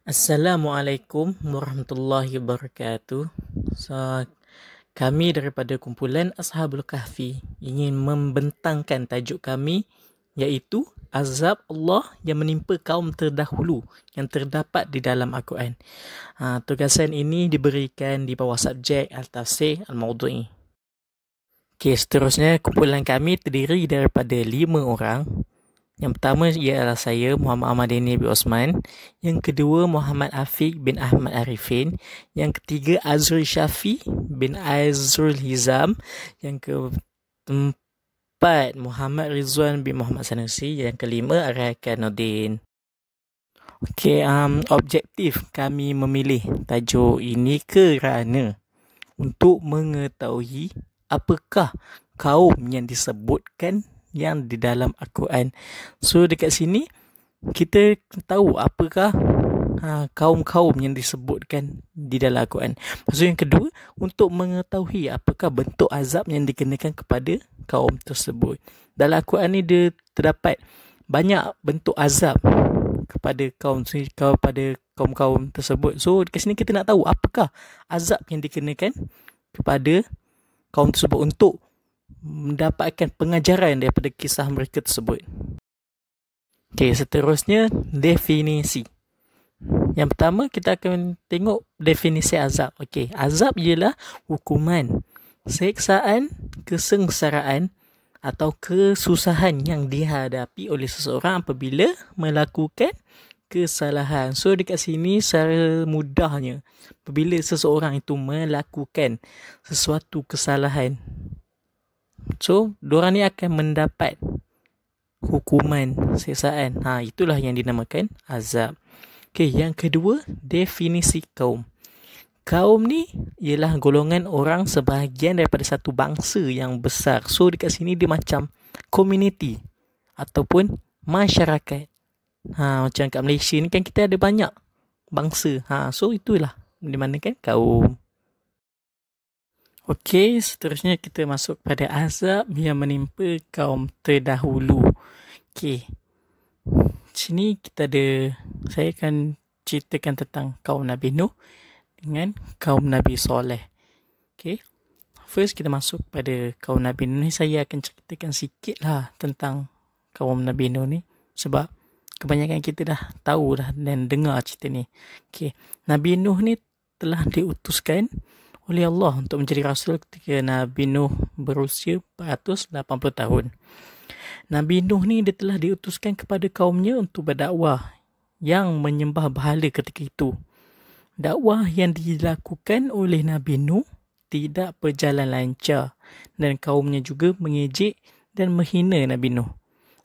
Assalamualaikum warahmatullahi wabarakatuh. So, kami daripada kumpulan Ashabul Kahfi ingin membentangkan tajuk kami iaitu azab Allah yang menimpa kaum terdahulu yang terdapat di dalam Al-Quran. Tugasan ini diberikan di bawah subjek Al-Tafsir Al-Mawdu'i. Okey, seterusnya kumpulan kami terdiri daripada 5 orang. Yang pertama ialah saya, Muhammad Ahmadini bin Osman. Yang kedua, Muhammad Afiq bin Ahmad Arifin. Yang ketiga, Azrul Syafi bin Azrul Hizam. Yang keempat, Muhammad Rizwan bin Muhammad Sanusi. Yang kelima, Arakan Nordin. Okey, objektif kami memilih tajuk ini kerana untuk mengetahui apakah kaum yang disebutkan yang di dalam Al-Quran. So dekat sini kita tahu apakah kaum-kaum yang disebutkan di dalam Al-Quran. Maksud yang kedua, untuk mengetahui apakah bentuk azab yang dikenakan kepada kaum tersebut. Dalam Al-Quran ni dia terdapat banyak bentuk azab kepada kaum-kaum tersebut. So dekat sini kita nak tahu apakah azab yang dikenakan kepada kaum tersebut untuk mendapatkan pengajaran daripada kisah mereka tersebut. Okey, seterusnya definisi. Yang pertama kita akan tengok definisi azab. Okey, azab ialah hukuman, seksaan, kesengsaraan atau kesusahan yang dihadapi oleh seseorang apabila melakukan kesalahan. So dekat sini secara mudahnya, apabila seseorang itu melakukan sesuatu kesalahan, so diorang ni akan mendapat hukuman, seksaan. Itulah yang dinamakan azab. Okey, yang kedua, definisi kaum. Kaum ni ialah golongan orang sebahagian daripada satu bangsa yang besar. So dekat sini dia macam community ataupun masyarakat. Macam kat Malaysia ni kan kita ada banyak bangsa. So itulah dimanakan kaum. Okey, seterusnya kita masuk pada azab yang menimpa kaum terdahulu. Okey, sini saya akan ceritakan tentang kaum Nabi Nuh dengan kaum Nabi Soleh. Okey, first kita masuk pada kaum Nabi Nuh ni. Saya akan ceritakan sikit lah tentang kaum Nabi Nuh ni sebab kebanyakan kita dah tahu dah dan dengar cerita ni. Okey, Nabi Nuh ni telah diutuskan oleh Allah untuk menjadi Rasul ketika Nabi Nuh berusia 480 tahun. Nabi Nuh ni dia telah diutuskan kepada kaumnya untuk berdakwah yang menyembah berhala ketika itu. Dakwah yang dilakukan oleh Nabi Nuh tidak berjalan lancar dan kaumnya juga mengejek dan menghina Nabi Nuh.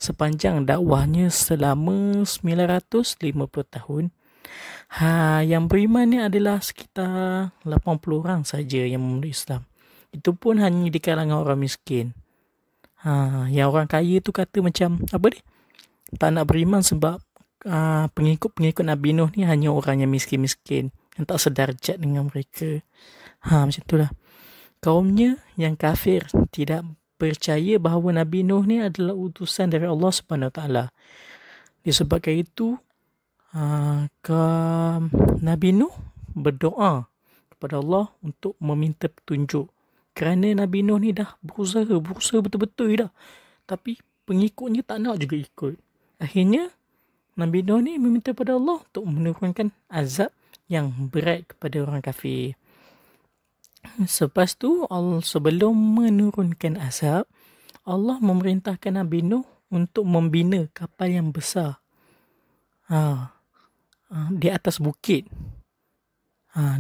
Sepanjang dakwahnya selama 950 tahun, yang beriman ni adalah sekitar 80 orang saja yang memeluk Islam. Itu pun hanya di kalangan orang miskin. Yang orang kaya tu kata macam apa ni? Tak nak beriman sebab pengikut-pengikut Nabi Nuh ni hanya orang yang miskin-miskin, yang tak sedarjat dengan mereka. Macam itulah. Kaumnya yang kafir tidak percaya bahawa Nabi Nuh ni adalah utusan dari Allah Subhanahu Wa Taala. Disebabkan itu Nabi Nuh berdoa kepada Allah untuk meminta petunjuk. Kerana Nabi Nuh ni dah berusaha betul-betul dah. Tapi pengikutnya tak nak juga ikut. Akhirnya Nabi Nuh ni meminta kepada Allah untuk menurunkan azab yang berat kepada orang kafir. Selepas tu, sebelum menurunkan azab, Allah memerintahkan Nabi Nuh untuk membina kapal yang besar di atas bukit.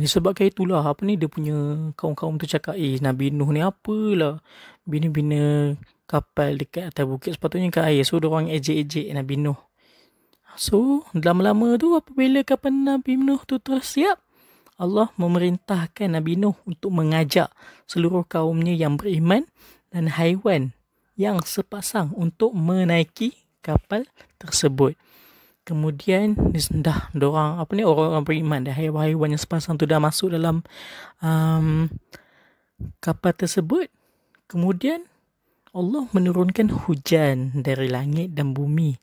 Disebabkan itulah dia punya kaum-kaum tu cakap, Nabi Nuh ni apalah bina-bina kapal dekat atas bukit, sepatutnya kat air. So diorang ejek-ejek Nabi Nuh. So lama-lama tu apabila kapal Nabi Nuh tu telah siap, Allah memerintahkan Nabi Nuh untuk mengajak seluruh kaumnya yang beriman dan haiwan yang sepasang untuk menaiki kapal tersebut. Kemudian dah orang-orang beriman dan haiwan-haiwan yang sepasang tu dah masuk dalam kapal tersebut. Kemudian Allah menurunkan hujan dari langit dan bumi.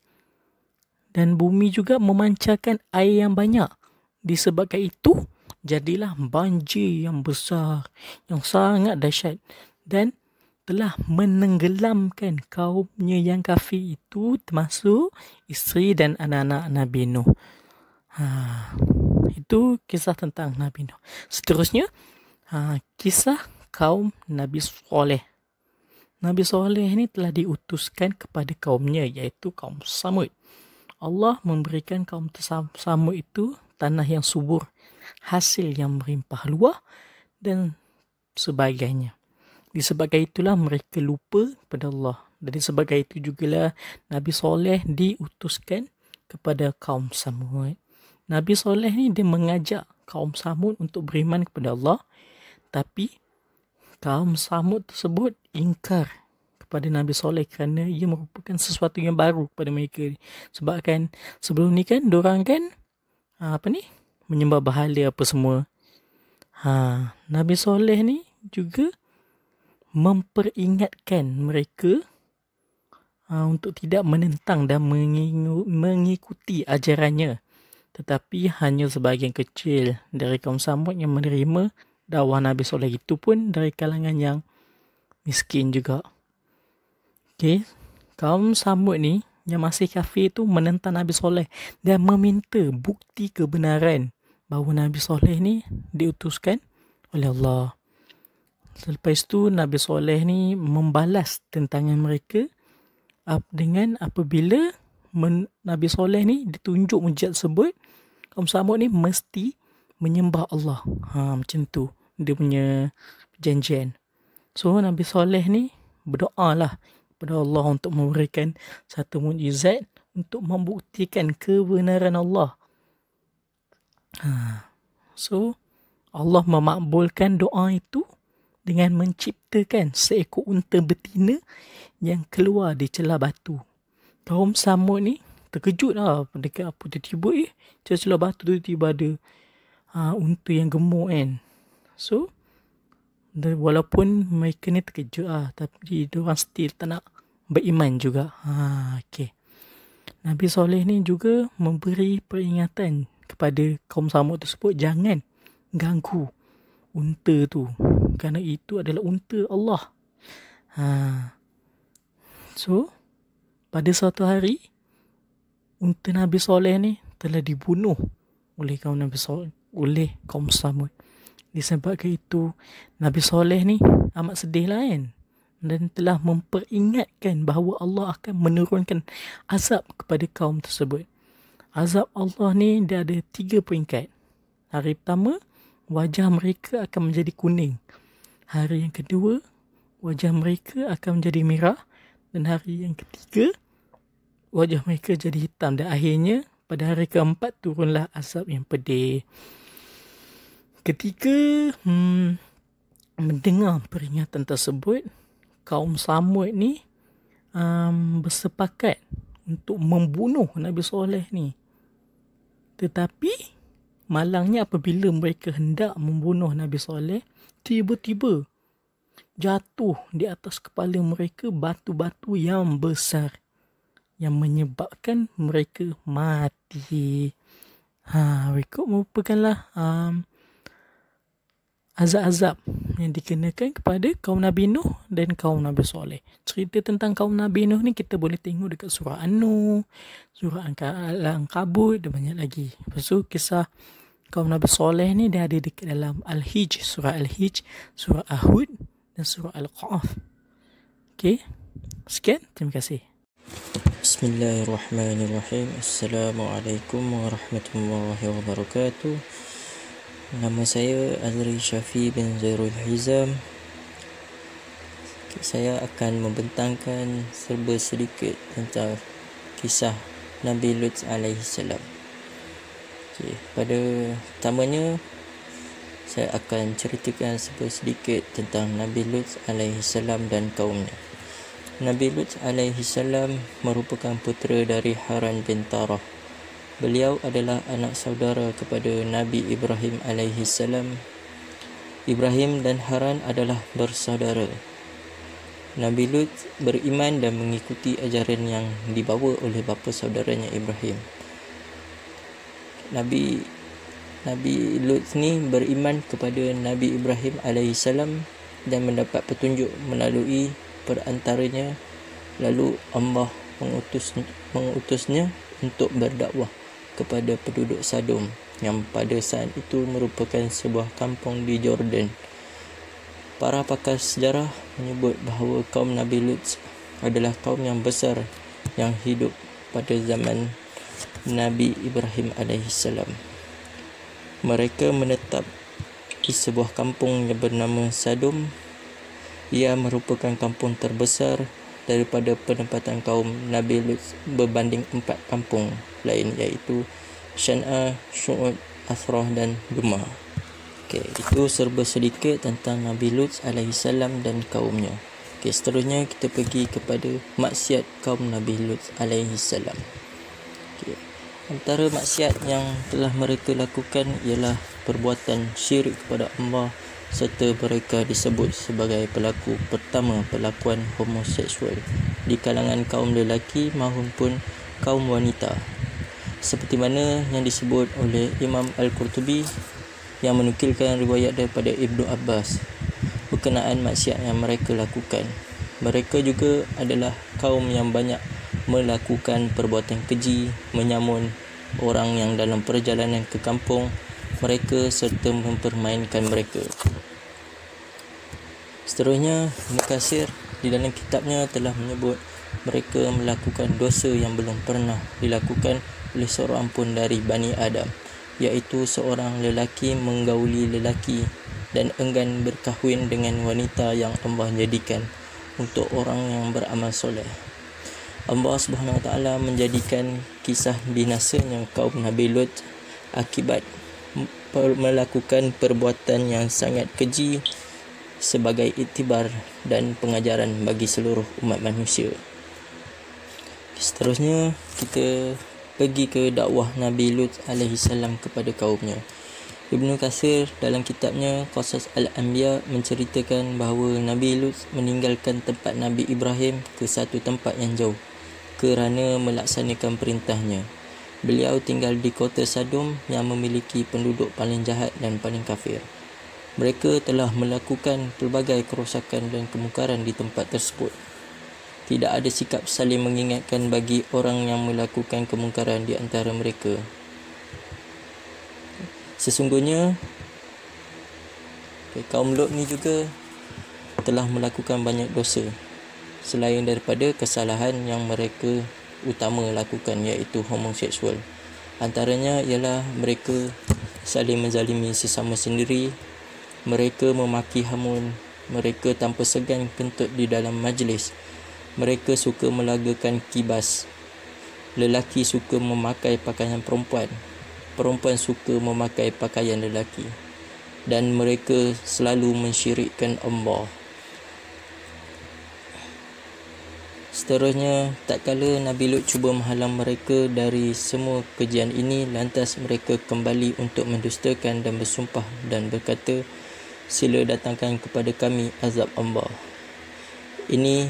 Dan bumi juga memancarkan air yang banyak Disebabkan itu, jadilah banjir yang besar, yang sangat dahsyat dan telah menenggelamkan kaumnya yang kafir itu, termasuk isteri dan anak-anak Nabi Nuh. Itu kisah tentang Nabi Nuh. Seterusnya, kisah kaum Nabi Soleh. Nabi Soleh ni telah diutuskan kepada kaumnya, iaitu kaum Samud. Allah memberikan kaum Samud itu tanah yang subur, hasil yang melimpah luah dan sebagainya. Disebabkan itulah mereka lupa kepada Allah. Dan disebabkan itu jugalah Nabi Soleh diutuskan kepada kaum Samud. Nabi Soleh ni dia mengajak kaum Samud untuk beriman kepada Allah, tapi kaum Samud tersebut ingkar kepada Nabi Soleh kerana ia merupakan sesuatu yang baru kepada mereka. Sebab kan sebelum ni kan diorang kan menyembah berhala apa semua. Nabi Soleh ni juga memperingatkan mereka untuk tidak menentang dan mengikuti ajarannya, tetapi hanya sebahagian kecil dari kaum Samud yang menerima dakwah Nabi Soleh, itu pun dari kalangan yang miskin juga. Kaum Samud ni yang masih kafir tu menentang Nabi Soleh dan meminta bukti kebenaran bahawa Nabi Soleh ni diutuskan oleh Allah. Selepas tu Nabi Soleh ni membalas tentangan mereka dengan apabila Nabi Soleh ni ditunjuk mujizat tersebut, kaum Samud ni mesti menyembah Allah. Macam tu dia punya perjanjian. So Nabi Soleh ni berdoa lah kepada Allah untuk memberikan satu mukjizat untuk membuktikan kebenaran Allah. So Allah memakbulkan doa itu dengan menciptakan seekor unta betina yang keluar di celah batu. Kaum Samud ni terkejut lah dekat apa tiba-tiba celah batu tu tiba ada unta yang gemuk kan. So walaupun mereka ni terkejut tapi diorang still tak nak beriman juga. Nabi Soleh ni juga memberi peringatan kepada kaum Samud tersebut, jangan ganggu unta tu kerana itu adalah unta Allah. So pada suatu hari unta Nabi Soleh ni telah dibunuh oleh kaum Samud. Disebabkan itu Nabi Soleh ni amat sedih lah kan, dan telah memperingatkan bahawa Allah akan menurunkan azab kepada kaum tersebut. Azab Allah ni dia ada 3 peringkat. Hari pertama, wajah mereka akan menjadi kuning. Hari yang kedua, wajah mereka akan menjadi merah. Dan hari yang ketiga, wajah mereka jadi hitam. Dan akhirnya, pada hari keempat, turunlah azab yang pedih. Ketika mendengar peringatan tersebut, kaum Samud ni bersepakat untuk membunuh Nabi Soleh ni. Tetapi malangnya apabila mereka hendak membunuh Nabi Soleh, tiba-tiba jatuh di atas kepala mereka batu-batu yang besar yang menyebabkan mereka mati. Mereka merupakanlah azab-azab yang dikenakan kepada kaum Nabi Nuh dan kaum Nabi Soleh. Cerita tentang kaum Nabi Nuh ni kita boleh tengok dekat surah An-Nur, surah Al-Ankabut dan banyak lagi. Lepas tu kisah kaum Nabi Soleh ni dia ada dekat dalam Al-Hijr, surah Al-Hijr, surah Ahud dan surah Al-Qa'af. Sekian, terima kasih. Bismillahirrahmanirrahim. Assalamualaikum warahmatullahi wabarakatuh. Nama saya Azri Syafi bin Zairul Hizam. Saya akan membentangkan serba sedikit tentang kisah Nabi Lut alaihi salam. Pada pertamanya saya akan ceritakan serba sedikit tentang Nabi Lut alaihi salam dan kaumnya. Nabi Lut alaihi salam merupakan putera dari Haran bin Tarah. Beliau adalah anak saudara kepada Nabi Ibrahim alaihi salam. Ibrahim dan Haran adalah bersaudara. Nabi Lut beriman dan mengikuti ajaran yang dibawa oleh bapa saudaranya Ibrahim. Nabi Nabi Lut ni beriman kepada Nabi Ibrahim alaihissalam dan mendapat petunjuk melalui perantaranya. Lalu Allah mengutusnya untuk berdakwah kepada penduduk Sodom yang pada saat itu merupakan sebuah kampung di Jordan. Para pakar sejarah menyebut bahawa kaum Nabi Lut adalah kaum yang besar yang hidup pada zaman Nabi Ibrahim alaihissalam. Mereka menetap di sebuah kampung yang bernama Sodom. Ia merupakan kampung terbesar daripada penempatan kaum Nabi Lut berbanding 4 kampung lain, iaitu Syan'a, Syu'ud, Asrah dan Dumah. Itu serba sedikit tentang Nabi Lut alaihissalam dan kaumnya. Seterusnya kita pergi kepada maksiat kaum Nabi Lut alaihissalam. Antara maksiat yang telah mereka lakukan ialah perbuatan syirik kepada Allah, serta mereka disebut sebagai pelaku pertama perlakuan homoseksual di kalangan kaum lelaki maupun kaum wanita, seperti mana yang disebut oleh Imam Al-Qurtubi yang menukilkan riwayat daripada Ibnu Abbas berkenaan maksiat yang mereka lakukan. Mereka juga adalah kaum yang banyak melakukan perbuatan keji, menyamun orang yang dalam perjalanan ke kampung mereka serta mempermainkan mereka. Seterusnya, Ibn Katsir di dalam kitabnya telah menyebut mereka melakukan dosa yang belum pernah dilakukan oleh seorang pun dari Bani Adam, iaitu seorang lelaki menggauli lelaki dan enggan berkahwin dengan wanita yang Allah jadikan untuk orang yang beramal soleh. Allah SWT menjadikan kisah binasanya kaum Nabi Lut akibat melakukan perbuatan yang sangat keji sebagai iktibar dan pengajaran bagi seluruh umat manusia. Seterusnya kita pergi ke dakwah Nabi Lut alaihissalam kepada kaumnya. Ibnu Katsir dalam kitabnya Qasas Al-Anbiya menceritakan bahawa Nabi Lut meninggalkan tempat Nabi Ibrahim ke satu tempat yang jauh kerana melaksanakan perintahnya. Beliau tinggal di kota Sodom yang memiliki penduduk paling jahat dan paling kafir. Mereka telah melakukan pelbagai kerosakan dan kemungkaran di tempat tersebut. Tidak ada sikap saling mengingatkan bagi orang yang melakukan kemungkaran di antara mereka. Sesungguhnya kaum Lot ni juga telah melakukan banyak dosa selain daripada kesalahan yang mereka utama lakukan, iaitu homoseksual. Antaranya ialah mereka saling menzalimi sesama sendiri, mereka memaki hamun, mereka tanpa segan kentut di dalam majlis, mereka suka melagakan kibas, lelaki suka memakai pakaian perempuan, perempuan suka memakai pakaian lelaki, dan mereka selalu mensyirikkan Allah. Seterusnya, tak kala Nabi Lut cuba menghalang mereka dari semua kejian ini, lantas mereka kembali untuk mendustakan dan bersumpah dan berkata, "Sila datangkan kepada kami azab Allah." Ini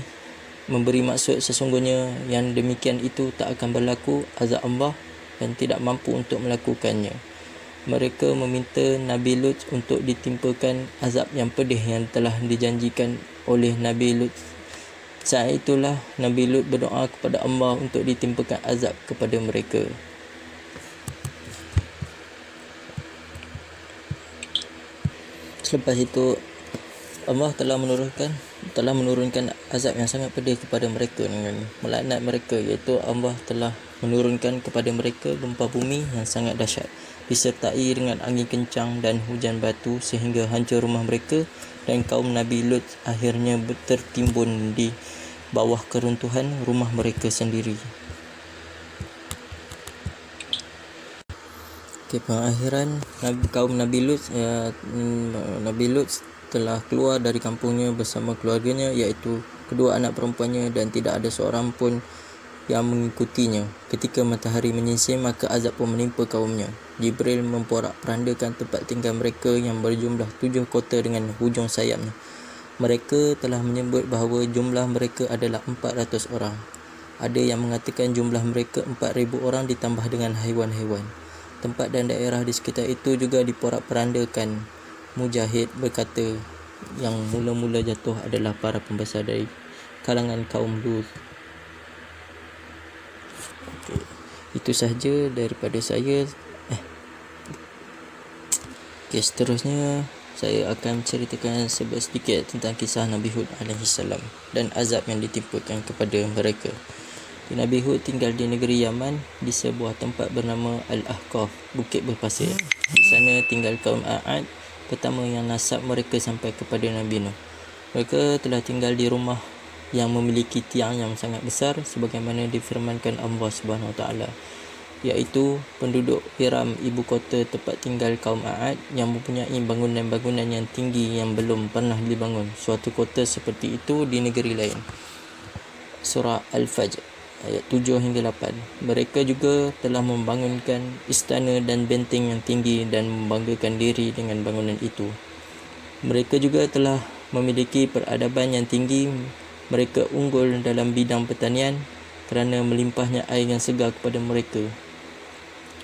memberi maksud sesungguhnya yang demikian itu tak akan berlaku azab Allah dan tidak mampu untuk melakukannya. Mereka meminta Nabi Lut untuk ditimpakan azab yang pedih yang telah dijanjikan oleh Nabi Lut. Saat itulah Nabi Lut berdoa kepada Allah untuk ditimpakan azab kepada mereka. Selepas itu Allah telah menurunkan azab yang sangat pedih kepada mereka dengan melaknat mereka, iaitu Allah telah menurunkan kepada mereka gempa bumi yang sangat dahsyat disertai dengan angin kencang dan hujan batu sehingga hancur rumah mereka, dan kaum Nabi Lut akhirnya tertimbun di bawah keruntuhan rumah mereka sendiri. Pengakhiran kaum Nabi Lut, Nabi Lut telah keluar dari kampungnya bersama keluarganya, iaitu kedua anak perempuannya, dan tidak ada seorang pun yang mengikutinya. Ketika matahari menyingsing, maka azab pun menimpa kaumnya. Jibril memporak-perandakan tempat tinggal mereka yang berjumlah 7 kota dengan hujung sayapnya. Mereka telah menyebut bahawa jumlah mereka adalah 400 orang. Ada yang mengatakan jumlah mereka 4,000 orang ditambah dengan haiwan-haiwan. Tempat dan daerah di sekitar itu juga diporak-perandakan. Mujahid berkata, yang mula-mula jatuh adalah para pembesar dari kalangan kaum Lut. Okay. Itu sahaja daripada saya. Seterusnya saya akan ceritakan sedikit tentang kisah Nabi Hud AS dan azab yang ditimpakan kepada mereka. Nabi Hud tinggal di negeri Yaman di sebuah tempat bernama Al-Ahqaf, bukit berpasir. Di sana tinggal kaum A'ad pertama yang nasab mereka sampai kepada Nabi Nuh. Mereka telah tinggal di rumah yang memiliki tiang yang sangat besar sebagaimana difirmankan Allah Subhanahu Wa Taala, iaitu penduduk Hiram, ibu kota tempat tinggal kaum A'ad, yang mempunyai bangunan-bangunan yang tinggi yang belum pernah dibangun suatu kota seperti itu di negeri lain. Surah Al-Fajr ayat 7 hingga 8. Mereka juga telah membangunkan istana dan benteng yang tinggi dan membanggakan diri dengan bangunan itu. Mereka juga telah memiliki peradaban yang tinggi. Mereka unggul dalam bidang pertanian kerana melimpahnya air yang segar kepada mereka.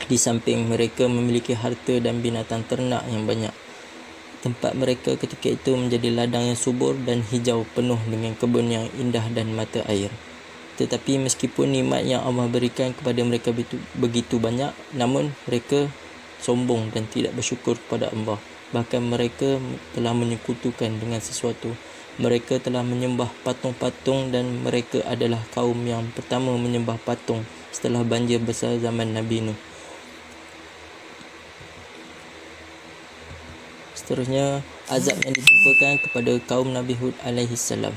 Di samping mereka memiliki harta dan binatang ternak yang banyak. Tempat mereka ketika itu menjadi ladang yang subur dan hijau, penuh dengan kebun yang indah dan mata air. Tetapi meskipun nikmat yang Allah berikan kepada mereka begitu banyak, namun mereka sombong dan tidak bersyukur kepada Allah. Bahkan mereka telah menyekutukan dengan sesuatu. Mereka telah menyembah patung-patung dan mereka adalah kaum yang pertama menyembah patung setelah banjir besar zaman Nabi Nuh. Seterusnya, azab yang ditimpakan kepada kaum Nabi Hud alaihissalam.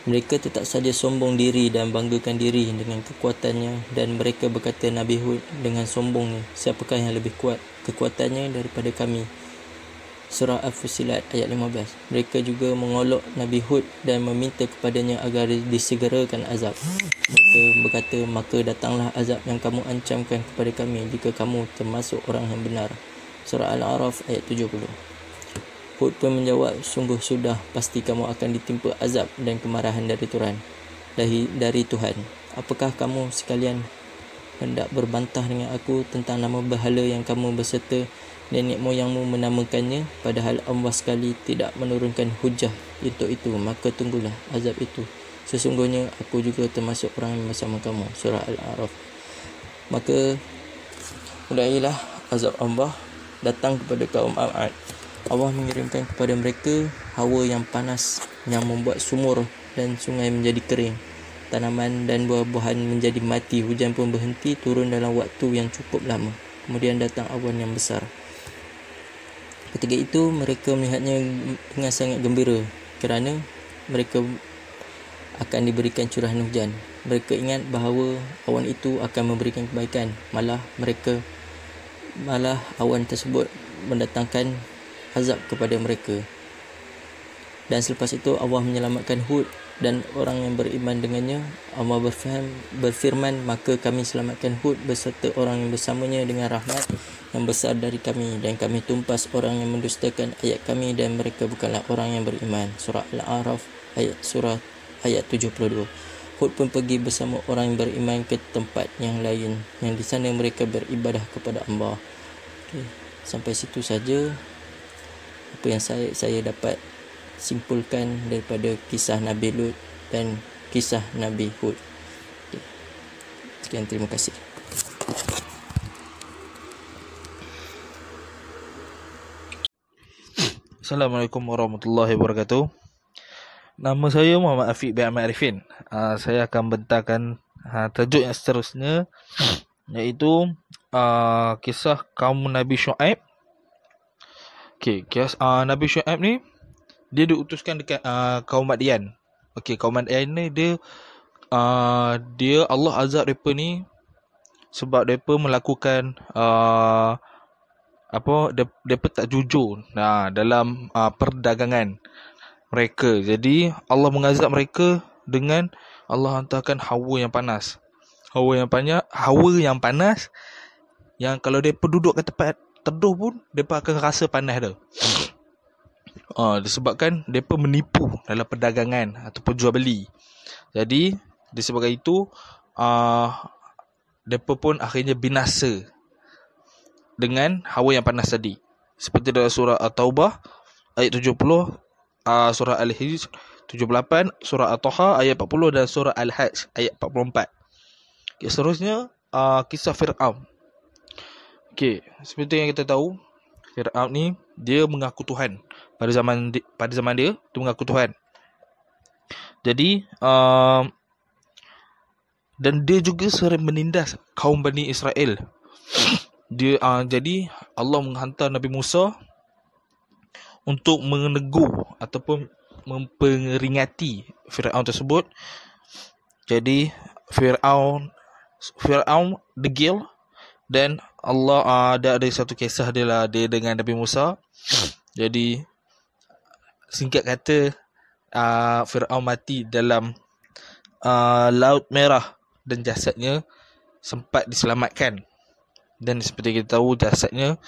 Mereka tetap saja sombong diri dan banggakan diri dengan kekuatannya, dan mereka berkata Nabi Hud dengan sombongnya, siapakah yang lebih kuat kekuatannya daripada kami? Surah Al-Fusilat ayat 15. Mereka juga mengolok Nabi Hud dan meminta kepadanya agar disegerakan azab. Mereka berkata, maka datanglah azab yang kamu ancamkan kepada kami jika kamu termasuk orang yang benar. Surah Al-A'raf ayat 70. Hud pun menjawab, sungguh sudah pasti kamu akan ditimpa azab dan kemarahan dari Tuhan. Apakah kamu sekalian hendak berbantah dengan aku tentang nama berhala yang kamu berserta nenek moyangmu menamakannya, padahal Allah sekali tidak menurunkan hujah untuk itu, maka tunggulah azab itu. Sesungguhnya aku juga termasuk orang yang bersama kamu. Surah Al-A'raf. Maka mulailah azab Allah datang kepada kaum A'ad. Allah mengirimkan kepada mereka hawa yang panas yang membuat sumur dan sungai menjadi kering, tanaman dan buah-buahan menjadi mati, hujan pun berhenti turun dalam waktu yang cukup lama. Kemudian datang awan yang besar. Ketika itu mereka melihatnya dengan sangat gembira kerana mereka akan diberikan curahan hujan. Mereka ingat bahawa awan itu akan memberikan kebaikan. Malah awan tersebut mendatangkan azab kepada mereka. Dan selepas itu Allah menyelamatkan Hud dan orang yang beriman dengannya. Allah berfirman, maka kami selamatkan Hud beserta orang yang bersamanya dengan rahmat yang besar dari kami, dan kami tumpas orang yang mendustakan ayat kami dan mereka bukanlah orang yang beriman. Surah Al-A'raf ayat 72. Hud pun pergi bersama orang yang beriman ke tempat yang lain, yang di sana mereka beribadah kepada Allah. Okay. Sampai situ saja apa yang saya dapat simpulkan daripada kisah Nabi Lut dan kisah Nabi Hud. Okay. Sekian, terima kasih. Assalamualaikum warahmatullahi wabarakatuh. Nama saya Muhammad Afiq bin Ahmad Arifin. Saya akan bentangkan tajuk yang seterusnya, iaitu kisah kaum Nabi Syuaib. Okey, kisah Nabi Syuaib ni dia diutuskan dekat kaum Madian. Okey, kaum Madian ni dia Allah azab depa ni sebab depa melakukan depa tak jujur dalam perdagangan mereka. Jadi Allah mengazab mereka dengan Allah hantarkan hawa yang panas. Hawa yang panas yang kalau depa duduk ke tempat teduh pun depa akan rasa panas tu. Disebabkan depa menipu dalam perdagangan ataupun jual beli. Jadi disebabkan itu mereka pun akhirnya binasa dengan hawa yang panas tadi. Seperti dalam surah At-Taubah ayat 70, surah Al-Hijr 78, surah At-Taha ayat 40 dan surah Al-Hajj ayat 44. Okay, seterusnya kisah Fir'aun. Okay, seperti yang kita tahu, Fir'aun ni dia mengaku Tuhan. Pada zaman dia mengaku Tuhan. Jadi dan dia juga sering menindas kaum Bani Israel. Jadi Allah menghantar Nabi Musa untuk menegur ataupun memperingati Fir'aun tersebut. Jadi Fir'aun degil, dan Allah ada satu kisah dia lah, dia dengan Nabi Musa. Jadi singkat kata, Fir'aun mati dalam Laut Merah dan jasadnya sempat diselamatkan. Dan seperti kita tahu, jasadnya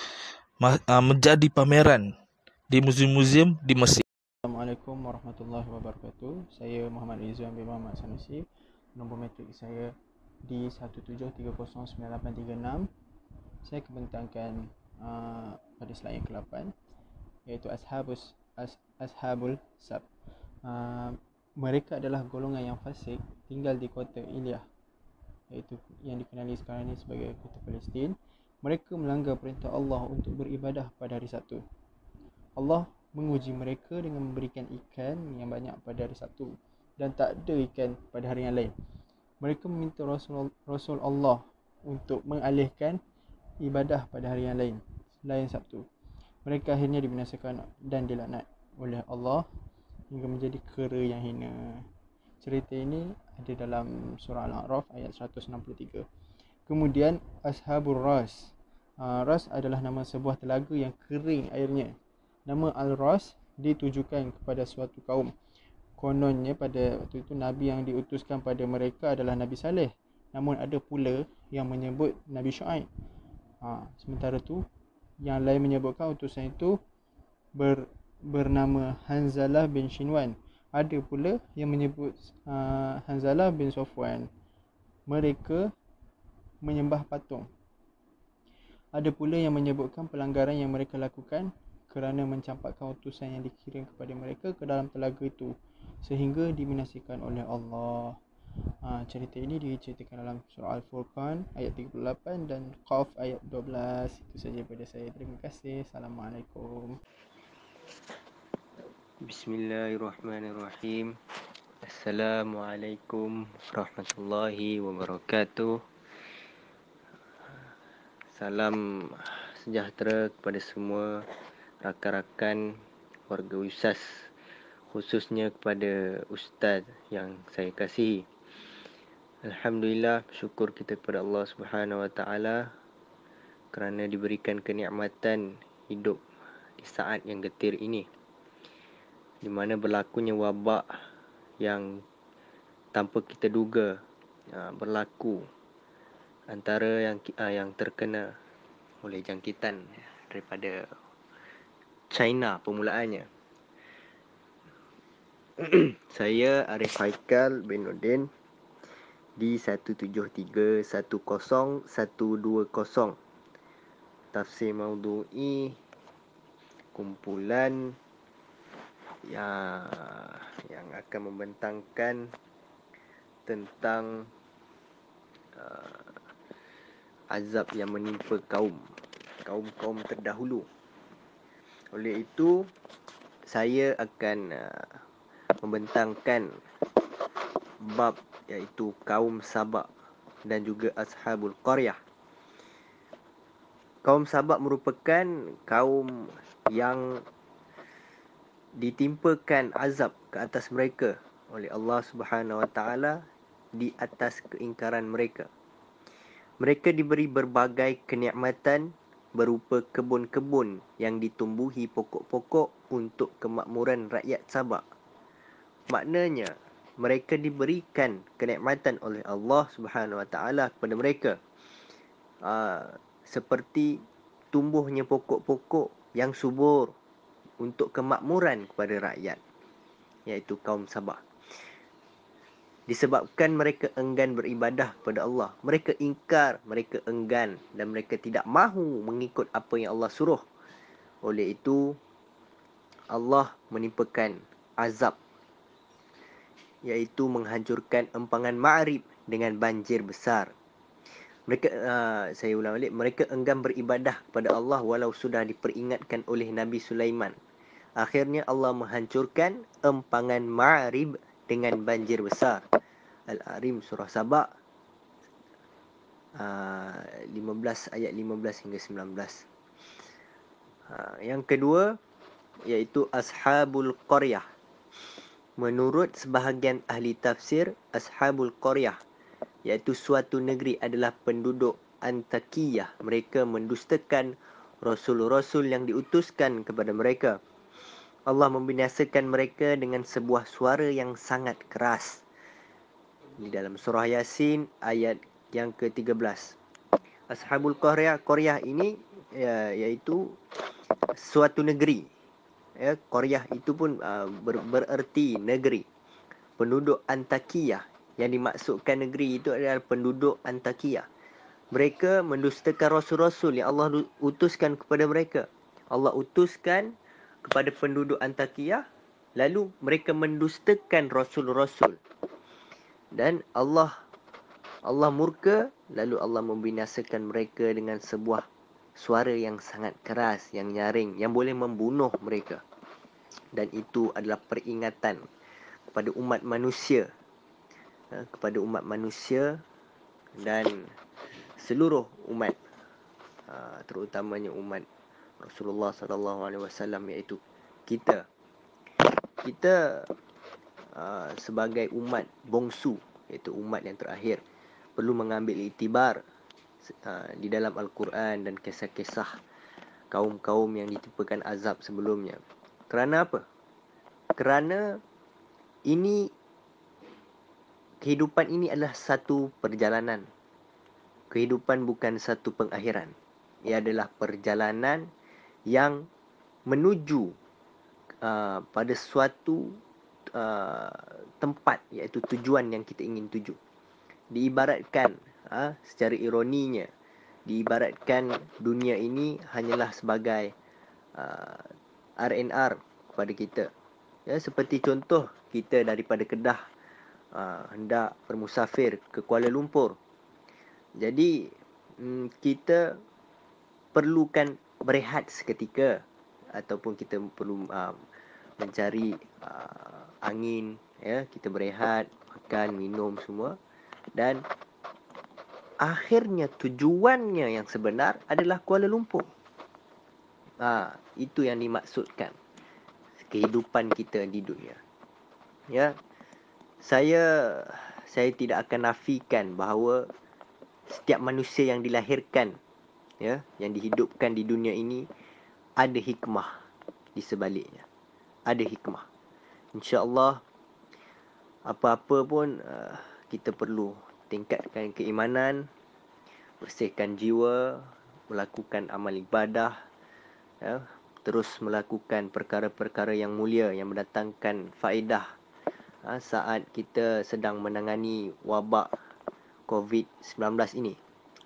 menjadi pameran di muzium-muzium di Mesir. Assalamualaikum warahmatullahi wabarakatuh. Saya Muhammad Rizwan bin Muhammad Sanusi. Nombor metrik saya di 1730986. Saya kebentangkan pada slide yang ke-8, iaitu Ashabul Sab. Mereka adalah golongan yang fasik, tinggal di kota Ilyah, iaitu yang dikenali sekarang ini sebagai kota Palestin. Mereka melanggar perintah Allah untuk beribadah pada hari Sabtu. Allah menguji mereka dengan memberikan ikan yang banyak pada hari Sabtu dan tak ada ikan pada hari yang lain. Mereka meminta Rasul Allah untuk mengalihkan ibadah pada hari yang lain selain Sabtu. Mereka akhirnya dibinasakan dan dilaknat oleh Allah hingga menjadi kera yang hina. Cerita ini ada dalam surah Al-A'raf ayat 163. Kemudian Ashabul Ras. Ras adalah nama sebuah telaga yang kering airnya. Nama Al-Ras ditujukan kepada suatu kaum. Kononnya pada waktu itu Nabi yang diutuskan pada mereka adalah Nabi Saleh. Namun ada pula yang menyebut Nabi Syuaib. Sementara tu yang lain menyebutkan utusan itu bernama Hanzalah bin Shinwan. Ada pula yang menyebut Hanzalah bin Safwan. Mereka menyembah patung. Ada pula yang menyebutkan pelanggaran yang mereka lakukan kerana mencampakkan utusan yang dikirim kepada mereka ke dalam telaga itu sehingga dibinasakan oleh Allah. Cerita ini diceritakan dalam surah Al-Furqan ayat 38 dan Qaf ayat 12. Itu saja daripada saya. Terima kasih. Assalamualaikum. Bismillahirrahmanirrahim. Assalamualaikum warahmatullahi wabarakatuh. Salam sejahtera kepada semua rakan-rakan warga UISAS, khususnya kepada Ustaz yang saya kasihi. Alhamdulillah, syukur kita kepada Allah Subhanahu Wa Taala kerana diberikan kenikmatan hidup di saat yang getir ini, di mana berlakunya wabak yang tanpa kita duga berlaku antara yang terkena oleh jangkitan daripada China permulaannya. Saya Arif Haikal bin Nordin di 17310 120. Tafsir Maudhu'i, kumpulan yang akan membentangkan tentang azab yang menimpa kaum terdahulu. Oleh itu, saya akan membentangkan bab iaitu kaum Sabak dan juga Ashabul Qaryah. Kaum Sabak merupakan kaum yang ditimpakan azab ke atas mereka oleh Allah Subhanahu Wa Taala di atas keingkaran mereka. Mereka diberi berbagai kenikmatan berupa kebun-kebun yang ditumbuhi pokok-pokok untuk kemakmuran rakyat Sabak. Maknanya, mereka diberikan kenikmatan oleh Allah Subhanahu Wa Taala kepada mereka. Seperti tumbuhnya pokok-pokok yang subur untuk kemakmuran kepada rakyat, iaitu kaum Sabak. disebabkan mereka enggan beribadah kepada Allah. Mereka ingkar, mereka enggan dan mereka tidak mahu mengikut apa yang Allah suruh. Oleh itu, Allah menimpakan azab, iaitu menghancurkan empangan Ma'rib dengan banjir besar. Mereka, saya ulang balik, mereka enggan beribadah kepada Allah walau sudah diperingatkan oleh Nabi Sulaiman. Akhirnya Allah menghancurkan empangan Ma'rib dengan banjir besar. Al-A'rim surah Sabah 15 ayat 15 hingga 19. Yang kedua iaitu Ashabul Qaryah. Menurut sebahagian ahli tafsir, Ashabul Qaryah iaitu suatu negeri adalah penduduk Antakiyah. Mereka mendustakan rasul-rasul yang diutuskan kepada mereka. Allah membinasakan mereka dengan sebuah suara yang sangat keras. Di dalam surah Yasin ayat yang ke-13. Ashabul Qaryah ini iaitu suatu negeri. Ya, Qaryah itu pun bererti negeri. Penduduk Antakiyah. Yang dimaksudkan negeri itu adalah penduduk Antakiyah. Mereka mendustakan rasul-rasul yang Allah utuskan kepada mereka. Allah utuskan kepada penduduk Antakiyah, lalu mereka mendustakan rasul-rasul. Dan Allah murka, lalu Allah membinasakan mereka dengan sebuah suara yang sangat keras, yang nyaring, yang boleh membunuh mereka. Dan itu adalah peringatan kepada umat manusia, dan seluruh umat, terutamanya umat Rasulullah SAW, iaitu kita sebagai umat bongsu, iaitu umat yang terakhir, perlu mengambil iktibar di dalam Al-Quran dan kisah-kisah kaum-kaum yang ditimpakan azab sebelumnya. Kerana apa? Kerana kehidupan ini adalah satu perjalanan. Kehidupan bukan satu pengakhiran. Ia adalah perjalanan yang menuju pada suatu tempat, iaitu tujuan yang kita ingin tuju. Diibaratkan, secara ironinya, diibaratkan dunia ini hanyalah sebagai R&R kepada kita. Ya, seperti contoh kita daripada Kedah hendak bermusafir ke Kuala Lumpur. Jadi kita perlukan berehat seketika, ataupun kita perlu mencari angin, ya, kita berehat, makan, minum semua, dan akhirnya tujuannya yang sebenar adalah Kuala Lumpur. Itu yang dimaksudkan kehidupan kita di dunia. Ya, saya tidak akan nafikan bahawa setiap manusia yang dilahirkan, ya, yang dihidupkan di dunia ini, ada hikmah di sebaliknya. Ada hikmah. InsyaAllah, apa-apa pun kita perlu tingkatkan keimanan, bersihkan jiwa, melakukan amal ibadah, ya, terus melakukan perkara-perkara yang mulia yang mendatangkan faedah saat kita sedang menangani wabak COVID-19 ini.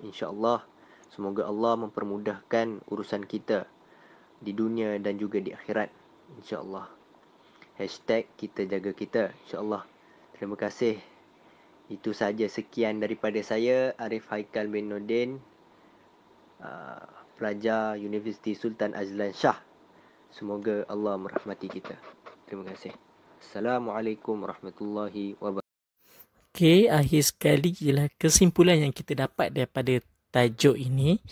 InsyaAllah, semoga Allah mempermudahkan urusan kita di dunia dan juga di akhirat. InsyaAllah. #kita jaga kita. InsyaAllah. Terima kasih. Itu saja, sekian daripada saya, Arif Haikal bin Nordin, pelajar Universiti Sultan Azlan Shah. Semoga Allah merahmati kita. Terima kasih. Assalamualaikum warahmatullahi wabarakatuh. Okey, akhir sekali ialah kesimpulan yang kita dapat daripada tajuk ini.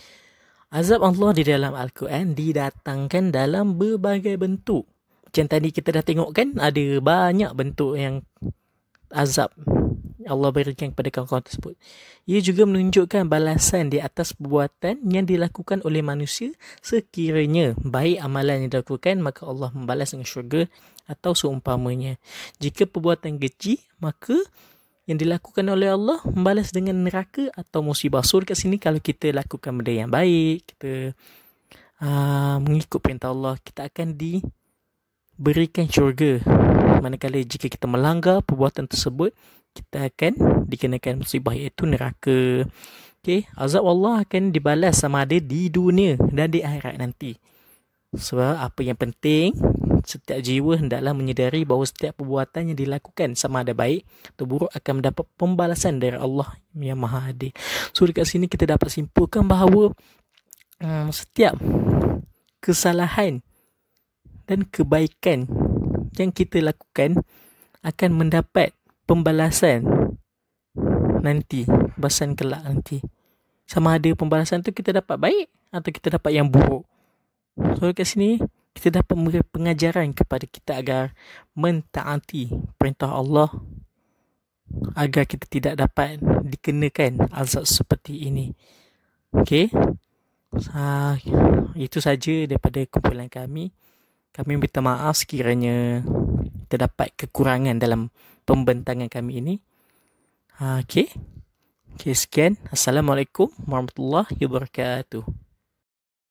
Azab Allah di dalam Al-Quran didatangkan dalam berbagai bentuk. Macam tadi kita dah tengok kan, ada banyak bentuk yang azab Allah berikan kepada kaum-kaum tersebut. Ia juga menunjukkan balasan di atas perbuatan yang dilakukan oleh manusia. Sekiranya baik amalan yang dilakukan, maka Allah membalas dengan syurga atau seumpamanya. Jika perbuatan keji, maka yang dilakukan oleh Allah membalas dengan neraka atau musibah. So dekat sini, kalau kita lakukan benda yang baik, kita mengikut perintah Allah, kita akan diberikan syurga. Manakala jika kita melanggar perbuatan tersebut, kita akan dikenakan musibah iaitu neraka. Okey, azab Allah akan dibalas sama ada di dunia dan di akhirat nanti. Sebab apa yang penting, setiap jiwa hendaklah menyedari bahawa setiap perbuatan yang dilakukan sama ada baik atau buruk akan mendapat pembalasan dari Allah yang Maha Adil. So dekat sini kita dapat simpulkan bahawa setiap kesalahan dan kebaikan yang kita lakukan akan mendapat pembalasan nanti, pembalasan kelak nanti. Sama ada pembalasan tu kita dapat baik atau kita dapat yang buruk. So kat sini kita dapat memberi pengajaran kepada kita agar mentaati perintah Allah agar kita tidak dapat dikenakan azab seperti ini. Okey. Itu saja daripada kumpulan kami. Kami minta maaf sekiranya terdapat kekurangan dalam pembentangan kami ini. Okey. Okey, sekian. Assalamualaikum warahmatullahi wabarakatuh.